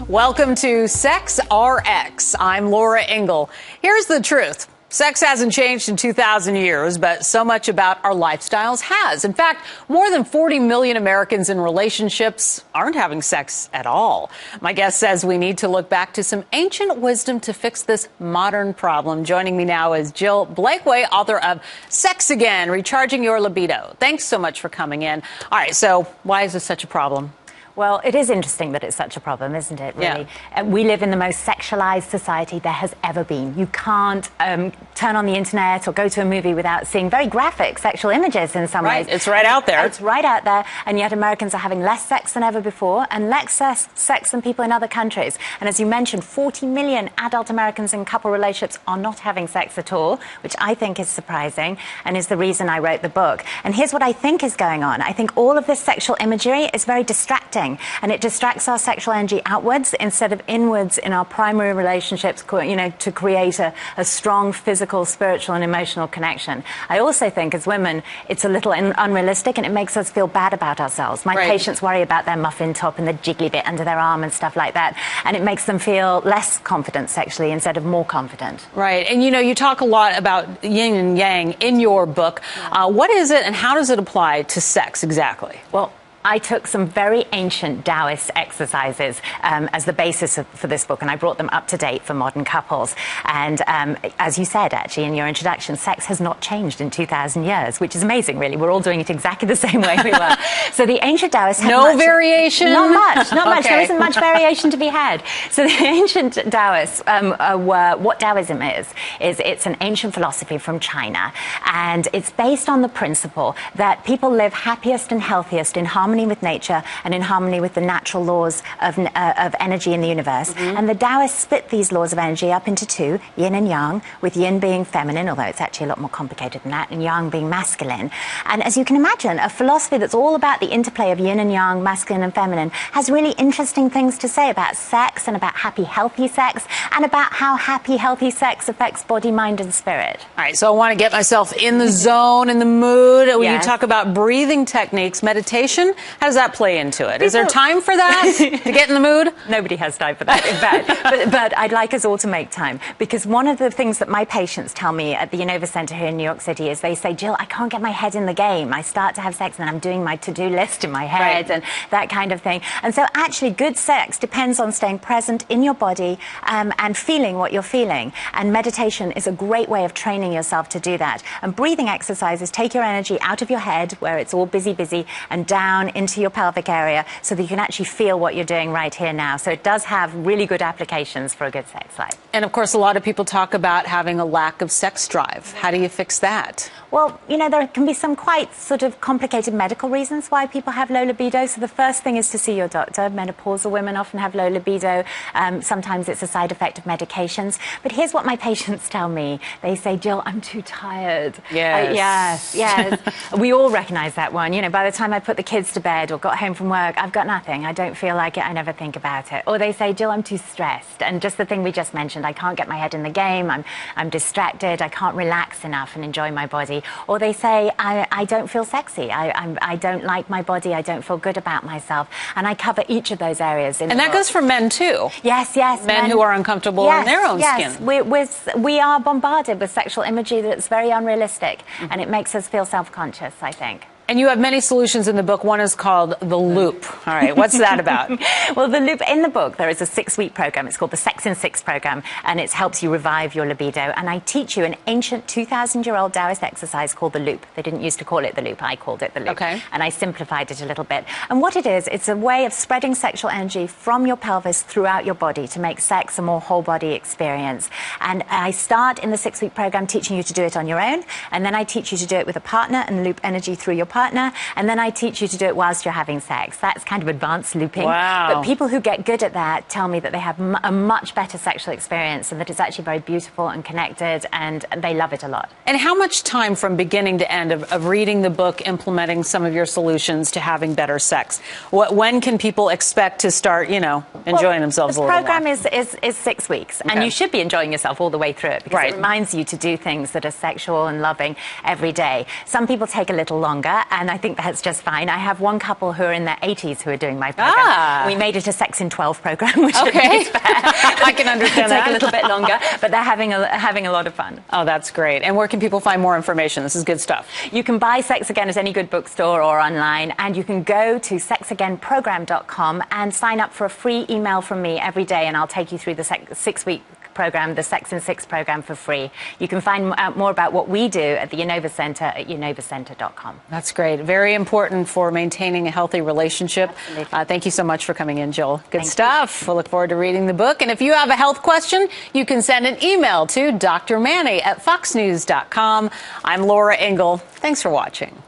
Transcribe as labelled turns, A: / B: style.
A: Welcome to Sex RX. I'm Laura Ingle. Here's the truth. Sex hasn't changed in 2,000 years, but so much about our lifestyles has. In fact, more than 40 million Americans in relationships aren't having sex at all. My guest says we need to look back to some ancient wisdom to fix this modern problem. Joining me now is Jill Blakeway, author of Sex Again, Recharging Your Libido. Thanks so much for coming in. All right, so why is this such a problem?
B: Well, it is interesting that it's such a problem, isn't it, really?
A: Yeah.
B: We live in the most sexualized society there has ever been. You can't turn on the internet or go to a movie without seeing very graphic sexual images in some ways.
A: It's right out there.
B: It's right out there, and yet Americans are having less sex than ever before and less sex than people in other countries. And as you mentioned, 40 million adult Americans in couple relationships are not having sex at all, which I think is surprising and is the reason I wrote the book. And here's what I think is going on. I think all of this sexual imagery is very distracting. And it distracts our sexual energy outwards instead of inwards in our primary relationships, you know, to create a strong physical, spiritual and emotional connection. I also think as women, it's a little unrealistic and it makes us feel bad about ourselves. My patients worry about their muffin top and the jiggly bit under their arm and stuff like that. And it makes them feel less confident sexually instead of more confident.
A: Right. And, you know, you talk a lot about yin and yang in your book. What is it and how does it apply to sex exactly?
B: Well, I took some very ancient Taoist exercises as the basis for this book, and I brought them up to date for modern couples. And as you said, actually, in your introduction, sex has not changed in 2,000 years, which is amazing, really. We're all doing it exactly the same way we were. So the ancient Taoists had
A: no variation?
B: Not much, not much.
A: Okay.
B: There isn't much variation to be had. So the ancient Taoists were, what Taoism is it's an ancient philosophy from China, and it's based on the principle that people live happiest and healthiest in harmony with nature and in harmony with the natural laws of energy in the universe. And the Taoists split these laws of energy up into two, yin and yang, with yin being feminine, although it's actually a lot more complicated than that, and yang being masculine. And as you can imagine, a philosophy that's all about the interplay of yin and yang, masculine and feminine, has really interesting things to say about sex and about happy, healthy sex, and about how happy, healthy sex affects body, mind and spirit.
A: All right, so I want to get myself in the zone, in the mood. When you talk about breathing techniques, meditation, how does that play into it? Is there time for that to get in the mood?
B: Nobody has time for that, in fact. but I'd like us all to make time, because one of the things that my patients tell me at the Unova Center here in New York City is they say, Jill, I can't get my head in the game. I start to have sex and I'm doing my to-do list in my head and that kind of thing. And so actually good sex depends on staying present in your body and feeling what you're feeling. And meditation is a great way of training yourself to do that. And breathing exercises take your energy out of your head, where it's all busy, and down into your pelvic area so that you can actually feel what you're doing right here now. So it does have really good applications for a good sex life.
A: And of course, a lot of people talk about having a lack of sex drive. How do you fix that?
B: Well, you know, there can be some quite sort of complicated medical reasons why people have low libido. So the first thing is to see your doctor. Menopausal women often have low libido. Sometimes it's a side effect of medications. But here's what my patients tell me. They say, Jill, I'm too tired.
A: Yes.
B: Yes. We all recognize that one. You know, by the time I put the kids to bed or got home from work, I've got nothing. I don't feel like it. I never think about it. Or they say, Jill, I'm too stressed. And just the thing we just mentioned, I can't get my head in the game. I'm distracted. I can't relax enough and enjoy my body. Or they say, I don't feel sexy. I don't like my body. I don't feel good about myself. And I cover each of those areas.
A: And that goes for men too.
B: Yes.
A: Men who are uncomfortable in their own skin.
B: We are bombarded with sexual imagery that's very unrealistic. And it makes us feel self-conscious, I think.
A: And you have many solutions in the book. One is called The Loop. All right, what's that about?
B: Well, The Loop, in the book, there is a 6-week program. It's called the Sex in 6 program, and it helps you revive your libido. And I teach you an ancient 2,000-year-old Taoist exercise called The Loop. They didn't used to call it The Loop. I called it The Loop.
A: Okay.
B: And I simplified it a little bit. And what it is, it's a way of spreading sexual energy from your pelvis throughout your body to make sex a more whole-body experience. And I start in the 6-week program teaching you to do it on your own, and then I teach you to do it with a partner and loop energy through your partner, and then I teach you to do it whilst you're having sex. That's kind of advanced looping.
A: Wow.
B: But people who get good at that tell me that they have a much better sexual experience and that it's actually very beautiful and connected, and they love it a lot.
A: And how much time from beginning to end of reading the book, implementing some of your solutions to having better sex? When can people expect to start, you know, enjoying themselves a little more?
B: The program is 6 weeks, and you should be enjoying yourself all the way through it, because it reminds you to do things that are sexual and loving every day. Some people take a little longer, and I think that's just fine. I have one couple who are in their 80s who are doing my program. We made it a Sex in 12 program, which I think is fair.
A: I can understand that.
B: Take a little bit longer, but they're having a lot of fun.
A: Oh, that's great. And where can people find more information? This is good stuff.
B: You can buy Sex Again at any good bookstore or online, and you can go to sexagainprogram.com and sign up for a free email from me every day, and I'll take you through the 6-week program, the Sex in 6 program, for free. You can find out more about what we do at the Unova Center at unovacenter.com.
A: That's great. Very important for maintaining a healthy relationship. Thank you so much for coming in, Jill. Good stuff. We'll look forward to reading the book. And if you have a health question, you can send an email to drmanny@foxnews.com. I'm Laura Ingle. Thanks for watching.